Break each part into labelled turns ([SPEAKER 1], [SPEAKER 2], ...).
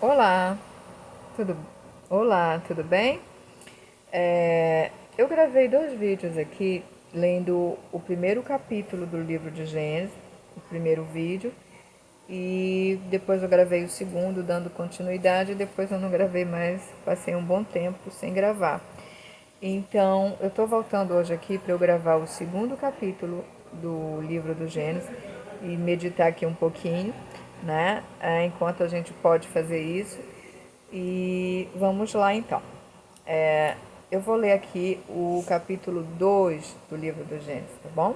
[SPEAKER 1] Olá, tudo, olá, tudo bem? Eu gravei dois vídeos aqui, lendo o primeiro capítulo do livro de Gênesis, o primeiro vídeo, e depois eu gravei o segundo, dando continuidade, e depois eu não gravei mais, passei um bom tempo sem gravar. Então, eu estou voltando hoje aqui para eu gravar o segundo capítulo do livro do Gênesis e meditar aqui um pouquinho, né? Enquanto a gente pode fazer isso. E vamos lá então. Eu vou ler aqui o capítulo 2 do livro do Gênesis, tá bom?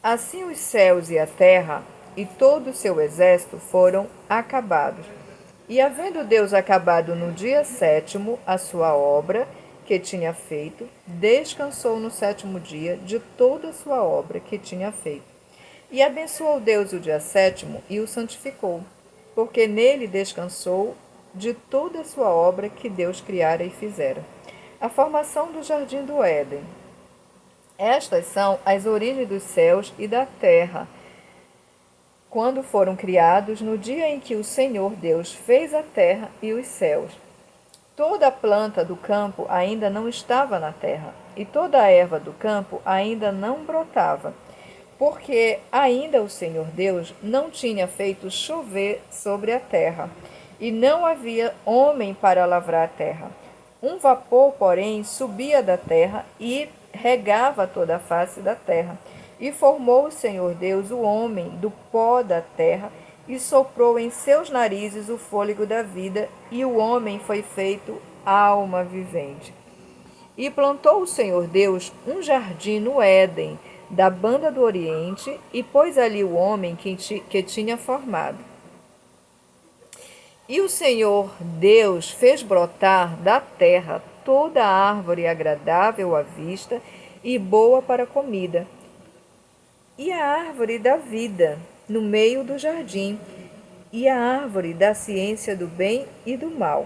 [SPEAKER 1] Assim os céus e a terra e todo o seu exército foram acabados. E havendo Deus acabado no dia sétimo a sua obra que tinha feito, descansou no sétimo dia de toda a sua obra que tinha feito. E abençoou Deus o dia sétimo e o santificou, porque nele descansou de toda a sua obra que Deus criara e fizera. A formação do jardim do Éden. Estas são as origens dos céus e da terra, quando foram criados no dia em que o Senhor Deus fez a terra e os céus. Toda a planta do campo ainda não estava na terra, e toda a erva do campo ainda não brotava, porque ainda o Senhor Deus não tinha feito chover sobre a terra, e não havia homem para lavrar a terra. Um vapor, porém, subia da terra e regava toda a face da terra. E formou o Senhor Deus o homem do pó da terra, e soprou em seus narizes o fôlego da vida, e o homem foi feito alma vivente. E plantou o Senhor Deus um jardim no Éden, da banda do Oriente, e pôs ali o homem que tinha formado. E o Senhor Deus fez brotar da terra toda a árvore agradável à vista e boa para a comida, e a árvore da vida no meio do jardim, e a árvore da ciência do bem e do mal.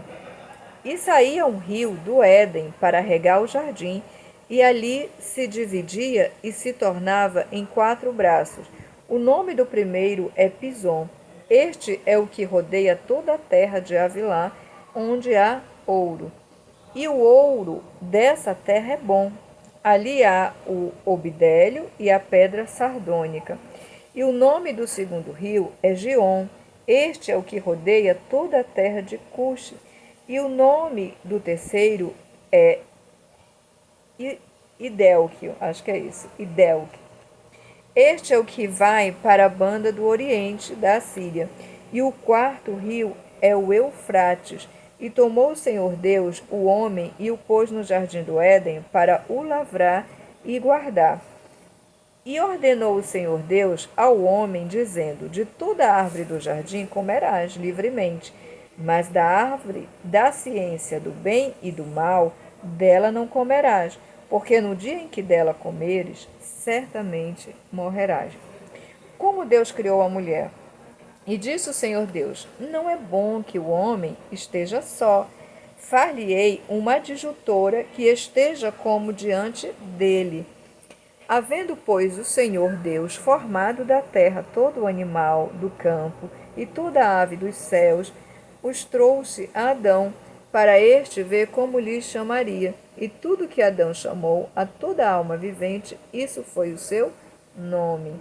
[SPEAKER 1] E saía um rio do Éden para regar o jardim, e ali se dividia e se tornava em 4 braços. O nome do primeiro é Pison. Este é o que rodeia toda a terra de Avilá, onde há ouro. E o ouro dessa terra é bom. Ali há o obidélio e a pedra sardônica. E o nome do segundo rio é Gion. Este é o que rodeia toda a terra de Cuxi. E o nome do terceiro é Idélquio, acho que é isso, Idélquio. Este é o que vai para a banda do oriente da Síria. E o quarto rio é o Eufrates. E tomou o Senhor Deus o homem e o pôs no jardim do Éden para o lavrar e guardar. E ordenou o Senhor Deus ao homem, dizendo: de toda árvore do jardim comerás livremente, mas da árvore da ciência do bem e do mal, dela não comerás, porque no dia em que dela comeres, certamente morrerás. Como Deus criou a mulher? E disse o Senhor Deus: não é bom que o homem esteja só. Far-lhe-ei uma adjutora que esteja como diante dele. Havendo, pois, o Senhor Deus formado da terra todo o animal do campo e toda a ave dos céus, os trouxe a Adão, para este ver como lhes chamaria. E tudo que Adão chamou a toda alma vivente, isso foi o seu nome.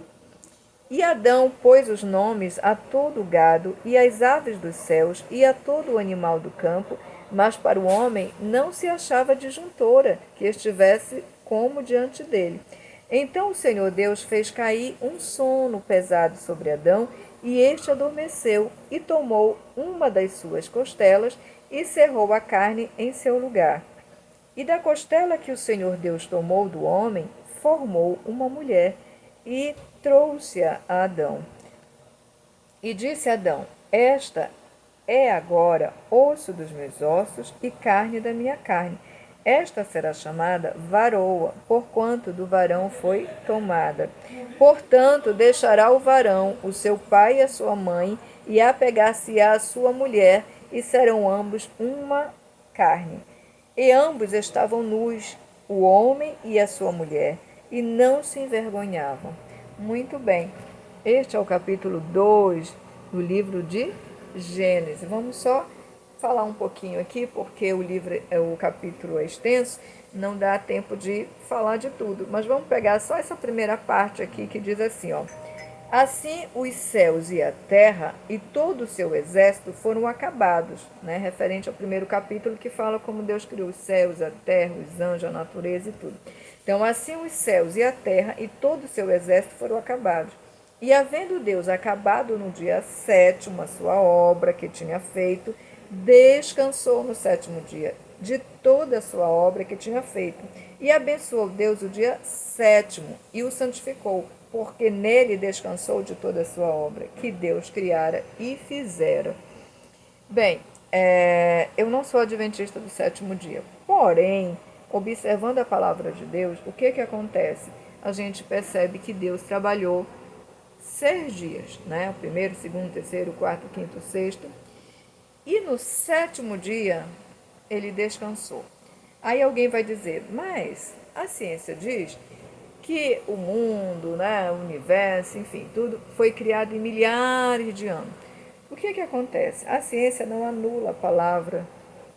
[SPEAKER 1] E Adão pôs os nomes a todo o gado e às aves dos céus e a todo o animal do campo, mas para o homem não se achava disjuntora que estivesse como diante dele. Então o Senhor Deus fez cair um sono pesado sobre Adão, e este adormeceu, e tomou uma das suas costelas e cerrou a carne em seu lugar. E da costela que o Senhor Deus tomou do homem, formou uma mulher, e trouxe-a a Adão. E disse Adão: esta é agora osso dos meus ossos e carne da minha carne. Esta será chamada varoa, porquanto do varão foi tomada. Portanto, deixará o varão o seu pai e a sua mãe, e apegar-se-á à sua mulher, e serão ambos uma carne. E ambos estavam nus, o homem e a sua mulher, e não se envergonhavam. Muito bem, este é o capítulo 2 do livro de Gênesis. Vamos só falar um pouquinho aqui, porque o capítulo é extenso, não dá tempo de falar de tudo. Mas vamos pegar só essa primeira parte aqui que diz assim, ó. Assim os céus e a terra e todo o seu exército foram acabados, né? Referente ao primeiro capítulo que fala como Deus criou os céus, a terra, os anjos, a natureza e tudo. Então, assim os céus e a terra e todo o seu exército foram acabados. E havendo Deus acabado no dia sétimo a sua obra que tinha feito, descansou no sétimo dia de toda a sua obra que tinha feito. E abençoou Deus o dia sétimo e o santificou, porque nele descansou de toda a sua obra que Deus criara e fizera. Bem, eu não sou adventista do sétimo dia, porém, observando a palavra de Deus, o que acontece? A gente percebe que Deus trabalhou 6 dias, né? O primeiro, segundo, terceiro, quarto, quinto, sexto. E no sétimo dia, ele descansou. Aí alguém vai dizer, mas a ciência diz que o mundo, né, o universo, enfim, tudo foi criado em milhares de anos. O que acontece? A ciência não anula a palavra,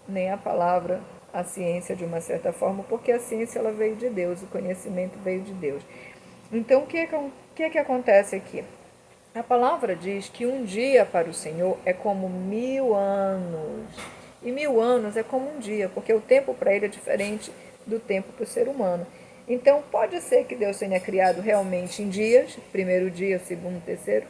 [SPEAKER 1] nem a palavra, a ciência de uma certa forma, porque a ciência ela veio de Deus, o conhecimento veio de Deus. Então, o que acontece aqui? A palavra diz que um dia para o Senhor é como 1000 anos. E 1000 anos é como um dia, porque o tempo para ele é diferente do tempo para o ser humano. Então, pode ser que Deus tenha criado realmente em dias, primeiro dia, segundo, terceiro,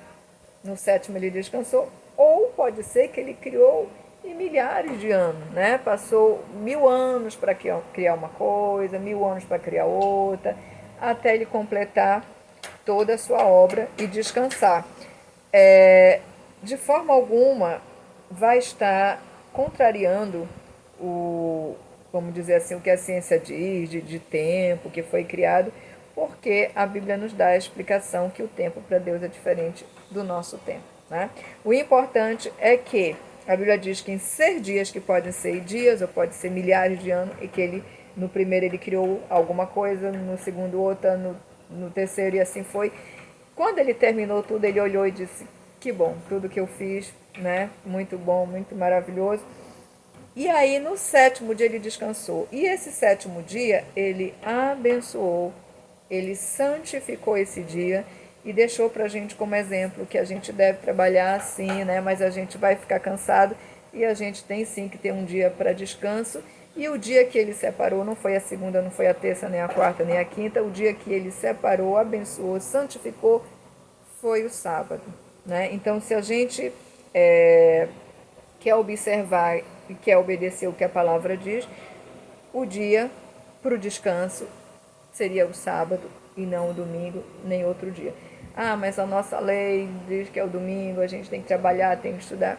[SPEAKER 1] no sétimo ele descansou, ou pode ser que ele criou em milhares de anos, né? Passou 1000 anos para criar uma coisa, 1000 anos para criar outra, até ele completar toda a sua obra e descansar. De forma alguma vai estar contrariando vamos dizer assim, o que a ciência diz de tempo que foi criado, porque a Bíblia nos dá a explicação que o tempo para Deus é diferente do nosso tempo, né? O importante é que a Bíblia diz que em 6 dias, que podem ser dias ou pode ser milhares de anos, e que ele, no primeiro ele criou alguma coisa, no segundo outra, no terceiro e assim foi. Quando ele terminou tudo, ele olhou e disse, que bom, tudo que eu fiz, né? Muito bom, muito maravilhoso. E aí no sétimo dia ele descansou. E esse sétimo dia ele abençoou, ele santificou esse dia e deixou para a gente como exemplo que a gente deve trabalhar assim, né? Mas a gente vai ficar cansado e a gente tem sim que ter um dia para descanso. E o dia que ele separou não foi a segunda, não foi a terça, nem a quarta, nem a quinta. O dia que ele separou, abençoou, santificou, foi o sábado, né? Então, se a gente quer observar e quer obedecer o que a palavra diz, o dia para o descanso seria o sábado e não o domingo, nem outro dia. Ah, mas a nossa lei diz que é o domingo, a gente tem que trabalhar, tem que estudar.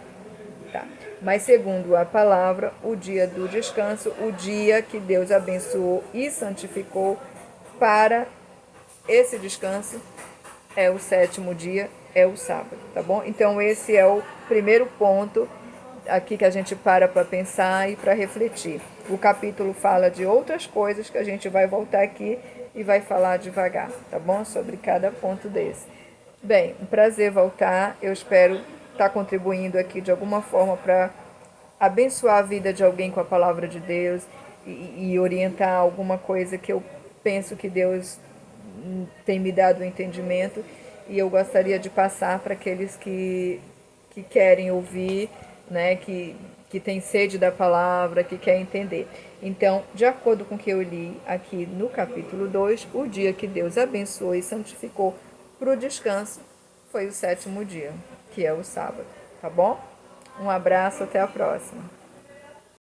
[SPEAKER 1] Tá. Mas segundo a palavra, o dia do descanso, o dia que Deus abençoou e santificou para esse descanso, é o sétimo dia, é o sábado, tá bom? Então esse é o primeiro ponto aqui que a gente para pensar e para refletir. O capítulo fala de outras coisas que a gente vai voltar aqui e vai falar devagar, tá bom? Sobre cada ponto desse. Bem, um prazer voltar. Eu espero estar contribuindo aqui de alguma forma para abençoar a vida de alguém com a palavra de Deus e orientar alguma coisa que eu penso que Deus tem me dado o entendimento e eu gostaria de passar para aqueles que querem ouvir, né, que tem sede da palavra, que quer entender. Então, de acordo com o que eu li aqui no capítulo 2, o dia que Deus abençoou e santificou para o descanso foi o sétimo dia, que é o sábado, tá bom? Um abraço, até a próxima.